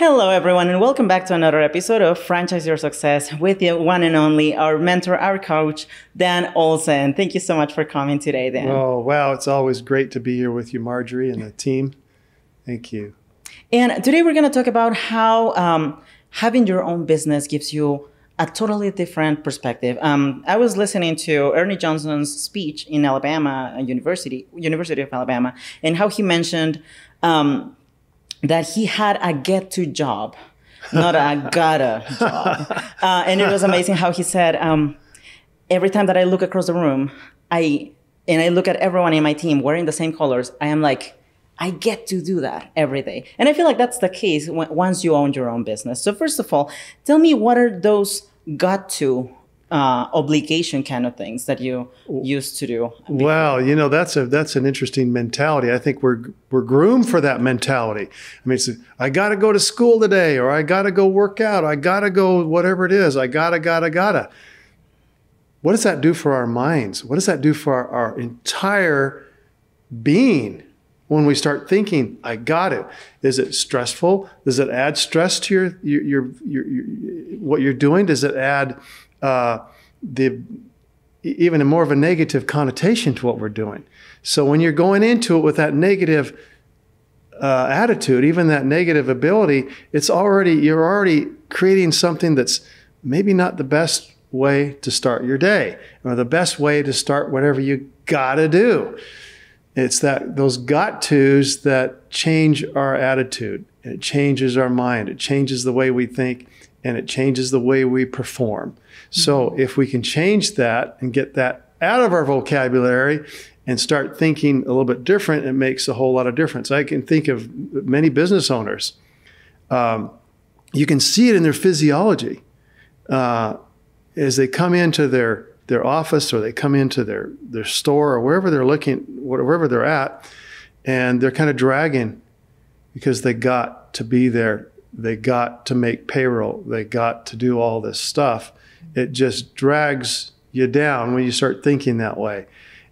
Hello, everyone, and welcome back to another episode of Franchise Your Success with the one and only, our mentor, our coach, Dan Olsen. Thank you so much for coming today, Dan. Oh, wow. It's always great to be here with you, Marjorie, and the team. Thank you. And today we're going to talk about how having your own business gives you a totally different perspective. I was listening to Ernie Johnson's speech in Alabama University of Alabama, and how he mentioned that he had a get-to job, not a gotta job. And it was amazing how he said, every time that I look across the room, I look at everyone in my team wearing the same colors, I am like, I get to do that every day. And I feel like that's the case once you own your own business. So first of all, tell me, what are those got to obligation kind of things that you used to do? Well, you know, that's an interesting mentality. I think we're groomed for that mentality. I mean, it's, I got to go to school today, or I got to go work out. I got to go, whatever it is. I gotta. What does that do for our minds? What does that do for our entire being when we start thinking, I got it? Is it stressful? Does it add stress to your what you're doing? Does it add even a more of a negative connotation to what we're doing? So when you're going into it with that negative attitude, even that negative ability, you're already creating something that's maybe not the best way to start your day, or the best way to start whatever you gotta do. It's those got tos that change our attitude. It changes our mind. It changes the way we think, and it changes the way we perform. So if we can change that and get that out of our vocabulary and start thinking a little bit different, it makes a whole lot of difference. I can think of many business owners. You can see it in their physiology as they come into their office, or they come into their store, or wherever they're looking, wherever they're at, and they're kind of dragging because they got to be there. They got to make payroll. They got to do all this stuff. It just drags you down when you start thinking that way.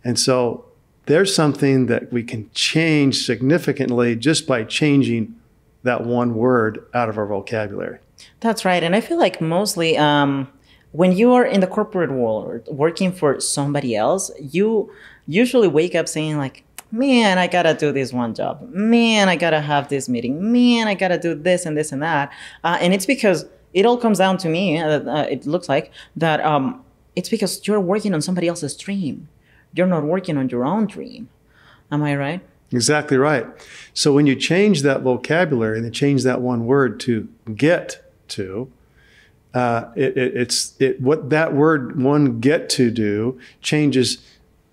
And so there's something that we can change significantly just by changing that one word out of our vocabulary. That's right. And I feel like mostly when you are in the corporate world working for somebody else, you usually wake up saying like, man, I gotta do this one job. Man, I gotta have this meeting. Man, I gotta do this and this and that. And it's because it all comes down to me, it looks like, that it's because you're working on somebody else's dream. You're not working on your own dream. Am I right? Exactly right. So when you change that vocabulary and you change that one word to get to, what that word one get to do changes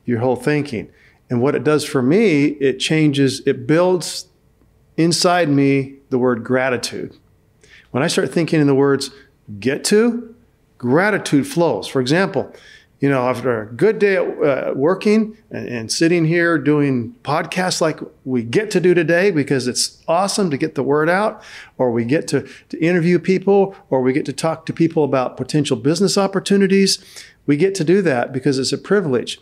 your whole thinking. And what it does for me, it builds inside me the word gratitude. When I start thinking in the words get to, gratitude flows. For example, you know, after a good day at working and sitting here doing podcasts like we get to do today, because it's awesome to get the word out, or we get to interview people, or we get to talk to people about potential business opportunities. We get to do that because it's a privilege.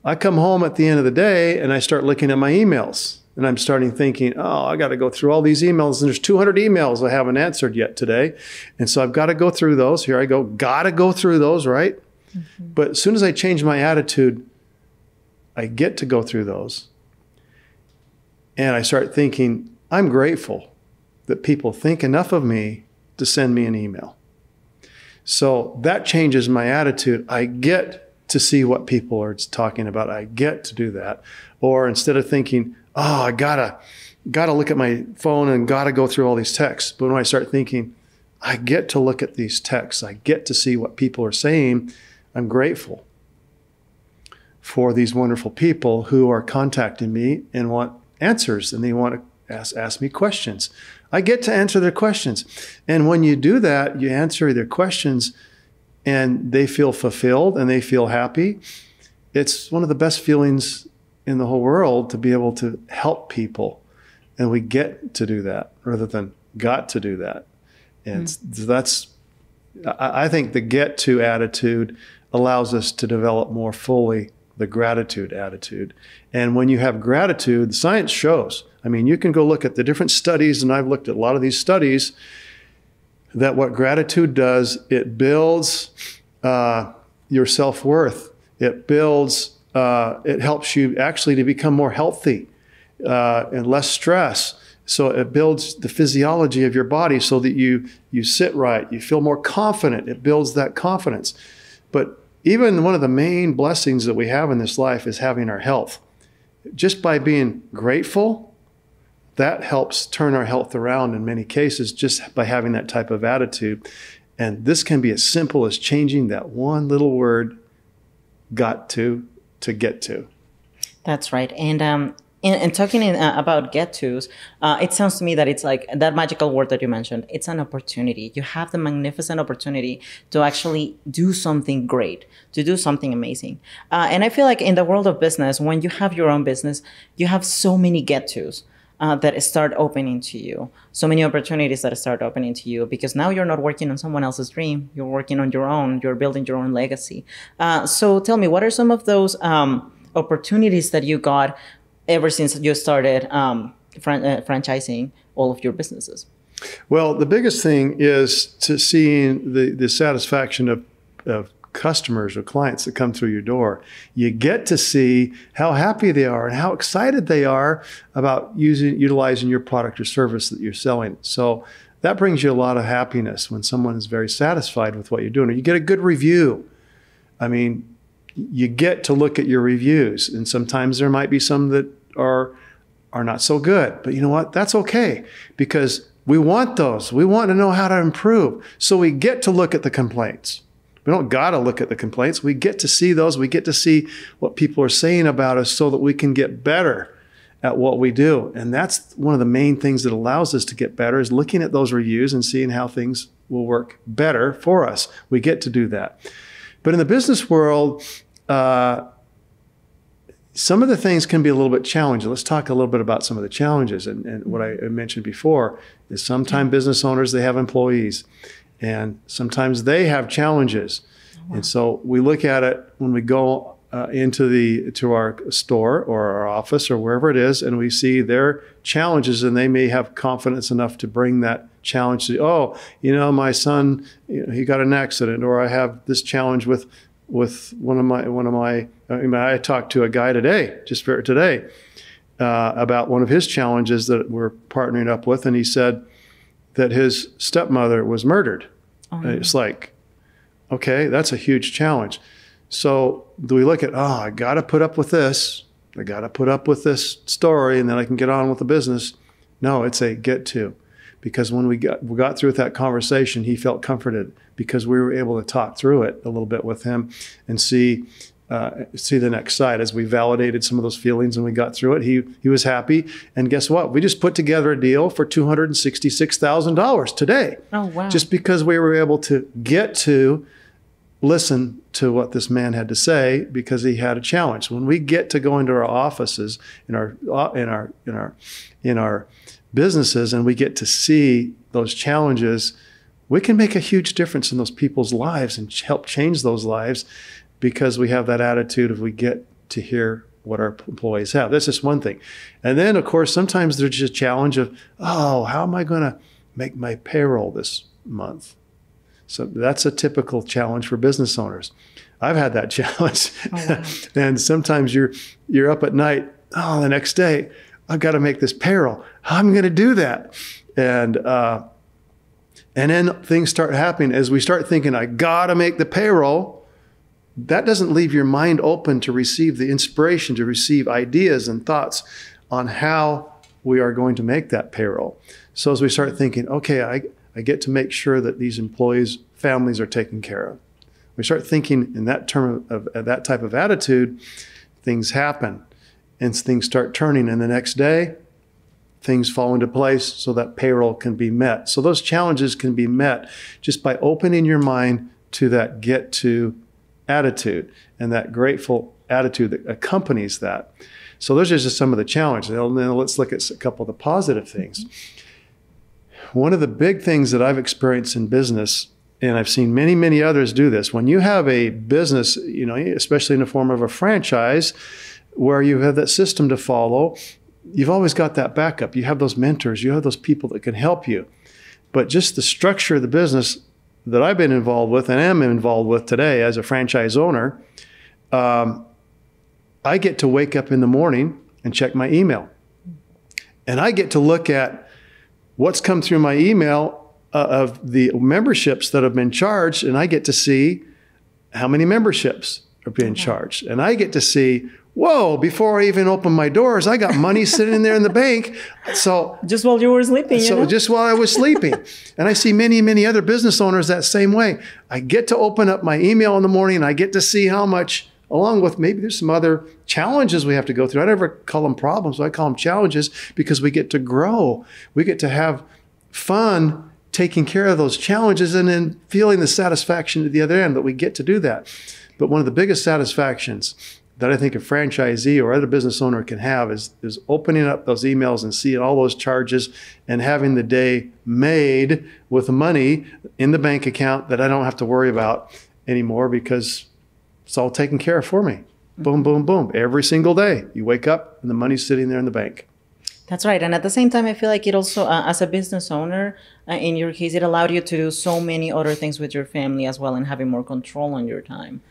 I come home at the end of the day and I start looking at my emails, and I'm starting thinking, oh, I got to go through all these emails, and there's 200 emails I haven't answered yet today. And so I've got to go through those. Here I go. Got to go through those, right? Mm-hmm. But as soon as I change my attitude, I get to go through those. And I start thinking, I'm grateful that people think enough of me to send me an email. So that changes my attitude. I get to see what people are talking about. I get to do that. Or instead of thinking, oh, I gotta look at my phone and gotta go through all these texts. But when I start thinking, I get to look at these texts, I get to see what people are saying, I'm grateful for these wonderful people who are contacting me and want answers, and they want to ask me questions. I get to answer their questions. And when you do that, you answer their questions and they feel fulfilled and they feel happy. It's one of the best feelings in the whole world to be able to help people. And we get to do that rather than got to do that. And I think the get to attitude allows us to develop more fully the gratitude attitude. And when you have gratitude, the science shows, I mean, you can go look at the different studies, and I've looked at a lot of these studies, that what gratitude does, it builds your self-worth. It builds, it helps you actually to become more healthy and less stress. So it builds the physiology of your body so that you sit right, you feel more confident. It builds that confidence. But even one of the main blessings that we have in this life is having our health. Just by being grateful, that helps turn our health around in many cases, just by having that type of attitude. And this can be as simple as changing that one little word, got to get to. That's right. And talking about get tos, it sounds to me that it's like that magical word that you mentioned. It's an opportunity. You have the magnificent opportunity to actually do something great, to do something amazing. And I feel like in the world of business, when you have your own business, you have so many get tos that start opening to you, so many opportunities that start opening to you, because now you're not working on someone else's dream. You're working on your own. You're building your own legacy. So tell me, what are some of those opportunities that you got ever since you started franchising all of your businesses? Well, the biggest thing is to seeing the satisfaction of customers or clients that come through your door. You get to see how happy they are and how excited they are about utilizing your product or service that you're selling. So that brings you a lot of happiness when someone is very satisfied with what you're doing, or you get a good review. I mean, you get to look at your reviews, and sometimes there might be some that are not so good, but you know what? That's okay, because we want those. We want to know how to improve. So we get to look at the complaints. We don't got to look at the complaints. We get to see those. We get to see what people are saying about us so that we can get better at what we do. And that's one of the main things that allows us to get better, is looking at those reviews and seeing how things will work better for us. We get to do that. But in the business world, some of the things can be a little bit challenging. Let's talk a little bit about some of the challenges. And what I mentioned before is sometimes business owners, they have employees, and sometimes they have challenges. Wow. And so we look at it when we go to our store or our office or wherever it is, and we see their challenges, and they may have confidence enough to bring that challenge to, oh, you know, my son, he got in an accident, or I have this challenge with one of my, I talked to a guy today, about one of his challenges that we're partnering up with, and he said that his stepmother was murdered. Oh, yeah. It's like, okay, that's a huge challenge. So do we look at, I got to put up with this. I got to put up with this story, and then I can get on with the business. No, it's a get to. Because when we got through with that conversation, he felt comforted because we were able to talk through it a little bit with him and see the next side. As we validated some of those feelings and we got through it, he was happy. And guess what? We just put together a deal for $266,000 today. Oh, wow. Just because we were able to get to listen to what this man had to say, because he had a challenge. When we get to go into our offices, in our businesses, and we get to see those challenges, we can make a huge difference in those people's lives and help change those lives, because we have that attitude of we get to hear what our employees have. That's just one thing. And then, of course, sometimes there's just a challenge of, how am I going to make my payroll this month? So that's a typical challenge for business owners. I've had that challenge. Oh, wow. And sometimes you're up at night, the next day, I've got to make this payroll. How am I going to do that? And then things start happening. As we start thinking, I got to make the payroll, that doesn't leave your mind open to receive the inspiration, to receive ideas and thoughts on how we are going to make that payroll. So as we start thinking, okay, I get to make sure that these employees' families are taken care of. We start thinking in that term of that type of attitude, things happen. And things start turning, and the next day, things fall into place so that payroll can be met. So those challenges can be met just by opening your mind to that get-to attitude and that grateful attitude that accompanies that. So those are just some of the challenges. And then let's look at a couple of the positive things. One of the big things that I've experienced in business, and I've seen many, many others do this, when you have a business, especially in the form of a franchise, where you have that system to follow, you've always got that backup. You have those mentors, you have those people that can help you. But just the structure of the business that I've been involved with and am involved with today as a franchise owner, I get to wake up in the morning and check my email. And I get to look at what's come through my email of the memberships that have been charged, and I get to see how many memberships are being charged. And I get to see, whoa, before I even open my doors, I got money sitting in there in the bank. So just while you were sleeping, just while I was sleeping. And I see many, many other business owners that same way. I get to open up my email in the morning, and I get to see how much, along with maybe there's some other challenges we have to go through. I never call them problems. I call them challenges because we get to grow. We get to have fun taking care of those challenges and then feeling the satisfaction at the other end that we get to do that. But one of the biggest satisfactions that I think a franchisee or other business owner can have is opening up those emails and seeing all those charges and having the day made with money in the bank account that I don't have to worry about anymore because it's all taken care of for me. Boom, boom, boom. Every single day you wake up and the money's sitting there in the bank. That's right. And at the same time, I feel like it also, as a business owner, in your case, it allowed you to do so many other things with your family as well and having more control on your time.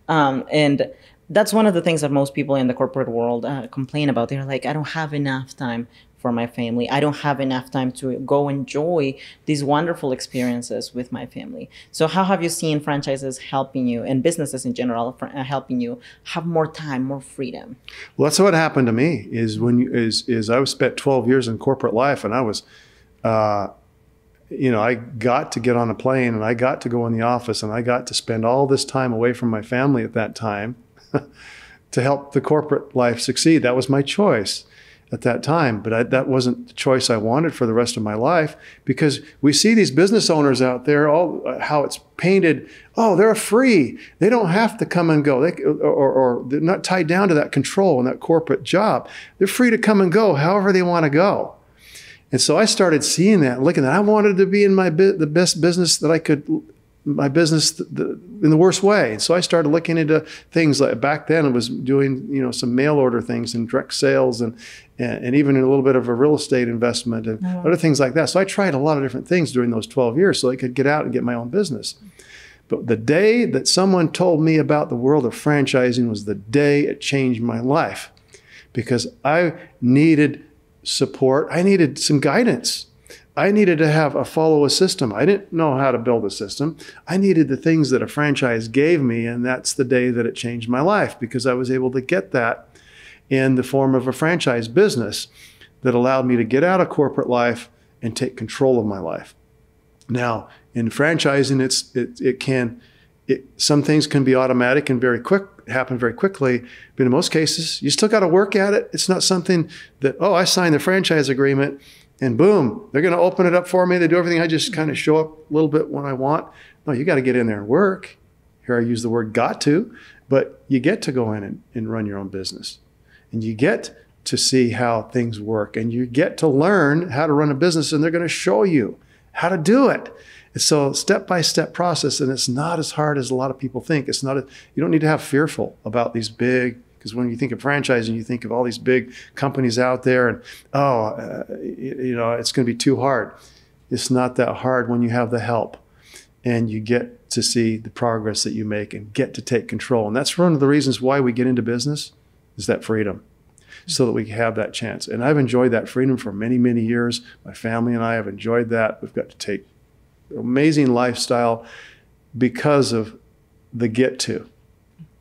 And that's one of the things that most people in the corporate world complain about. They're like, I don't have enough time for my family. I don't have enough time to go enjoy these wonderful experiences with my family. So how have you seen franchises helping you and businesses in general helping you have more time, more freedom? Well, that's what happened to me is I was spent 12 years in corporate life, and I was, I got to get on a plane and I got to go in the office and I got to spend all this time away from my family at that time to help the corporate life succeed. That was my choice at that time, but that wasn't the choice I wanted for the rest of my life, because we see these business owners out there, how it's painted, oh, they're free. They don't have to come and go. Or they're not tied down to that control and that corporate job. They're free to come and go however they want to go. And so I started seeing that, looking at that. I wanted to be in the best business that I could, my business in the worst way. And so I started looking into things like, back then I was doing, some mail order things and direct sales and even a little bit of a real estate investment and other things like that. So I tried a lot of different things during those 12 years so I could get out and get my own business. But the day that someone told me about the world of franchising was the day it changed my life, because I needed support. I needed some guidance. I needed to follow a system. I didn't know how to build a system. I needed the things that a franchise gave me, and that's the day that it changed my life, because I was able to get that in the form of a franchise business that allowed me to get out of corporate life and take control of my life. Now, in franchising, some things can be automatic and happen very quickly, but in most cases, you still got to work at it. It's not something that, I signed the franchise agreement and boom, they're going to open it up for me. They do everything. I just kind of show up a little bit when I want. No, you got to get in there and work. Here I use the word got to, but you get to go in and run your own business. And you get to see how things work. And you get to learn how to run a business, and they're going to show you how to do it. It's a step-by-step process, and it's not as hard as a lot of people think. You don't need to have fearful about these big, because when you think of franchising, you think of all these big companies out there and, it's going to be too hard. It's not that hard when you have the help and you get to see the progress that you make and get to take control. And that's one of the reasons why we get into business, is that freedom, so that we have that chance. And I've enjoyed that freedom for many, many years. My family and I have enjoyed that. We've got to take an amazing lifestyle because of the get to.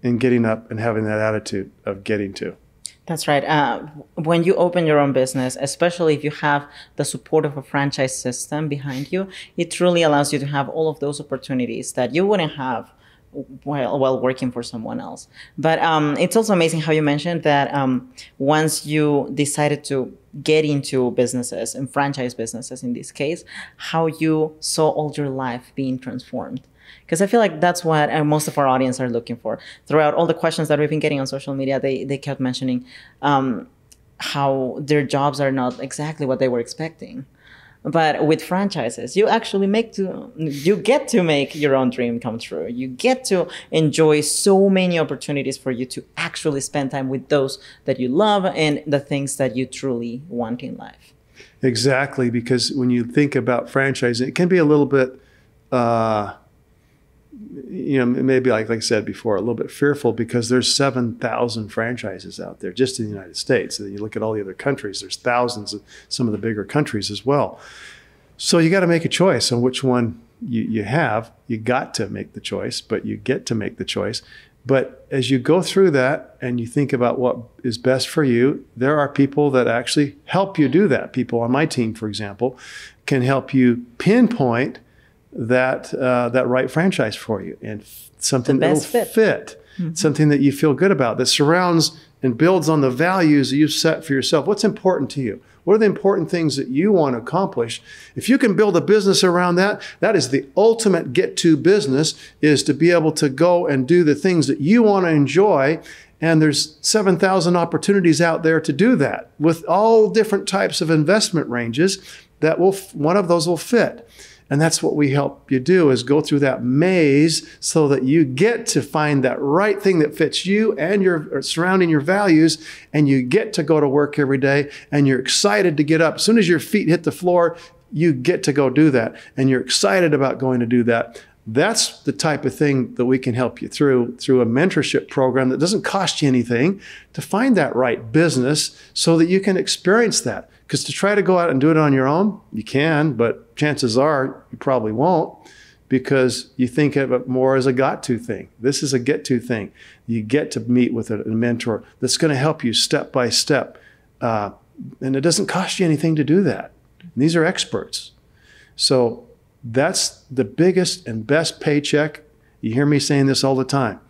And getting up and having that attitude of getting to. That's right. When you open your own business, especially if you have the support of a franchise system behind you, it truly allows you to have all of those opportunities that you wouldn't have while working for someone else. But it's also amazing how you mentioned that once you decided to get into businesses and franchise businesses in this case, how you saw all your life being transformed. Because I feel like that's what most of our audience are looking for. Throughout all the questions that we've been getting on social media, they kept mentioning how their jobs are not exactly what they were expecting. But with franchises, you actually you get to make your own dream come true. You get to enjoy so many opportunities for you to actually spend time with those that you love and the things that you truly want in life. Exactly, because when you think about franchising, it can be a little bit, maybe like I said before, a little bit fearful because there's 7,000 franchises out there just in the United States. And you look at all the other countries, there's thousands of some of the bigger countries as well. So you got to make a choice on which one you have. You got to make the choice, but you get to make the choice. But as you go through that and you think about what is best for you, there are people that actually help you do that. People on my team, for example, can help you pinpoint that right franchise for you and something that will fit. Mm-hmm. Something that you feel good about, that surrounds and builds on the values that you've set for yourself. What's important to you? What are the important things that you want to accomplish? If you can build a business around that, that is the ultimate get-to business, is to be able to go and do the things that you want to enjoy. And there's 7,000 opportunities out there to do that with all different types of investment ranges that one of those will fit. And that's what we help you do, is go through that maze so that you get to find that right thing that fits you and your surrounding your values, and you get to go to work every day and you're excited to get up. As soon as your feet hit the floor, you get to go do that and you're excited about going to do that. That's the type of thing that we can help you through a mentorship program that doesn't cost you anything, to find that right business so that you can experience that. Because to try to go out and do it on your own, you can, but chances are you probably won't, because you think of it more as a got-to thing. This is a get-to thing. You get to meet with a mentor that's going to help you step by step. And it doesn't cost you anything to do that. And these are experts. So that's the biggest and best paycheck. You hear me saying this all the time,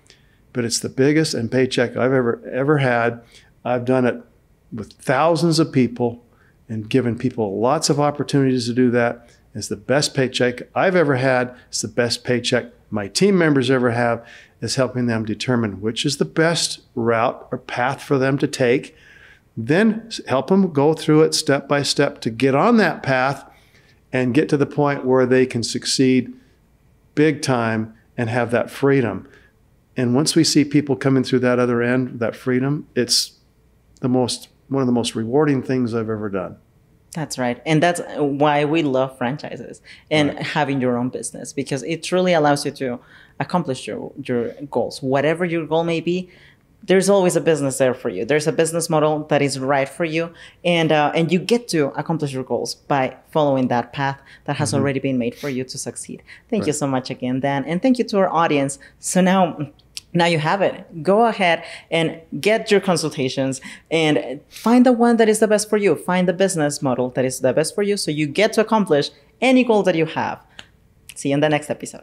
but it's the biggest and paycheck I've ever had. I've done it with thousands of people and given people lots of opportunities to do that. It's the best paycheck I've ever had. It's the best paycheck my team members ever have, is helping them determine which is the best route or path for them to take. Then help them go through it step by step to get on that path and get to the point where they can succeed big time and have that freedom. And once we see people coming through that other end, that freedom, it's one of the most rewarding things I've ever done. That's right. And that's why we love franchises and having your own business, because it truly allows you to accomplish your goals. Whatever your goal may be, there's always a business there for you. There's a business model that is right for you. And you get to accomplish your goals by following that path that has already been made for you to succeed. Thank you so much again, Dan. And thank you to our audience. So now you have it. Go ahead and get your consultations and find the one that is the best for you. Find the business model that is the best for you so you get to accomplish any goal that you have. See you in the next episode.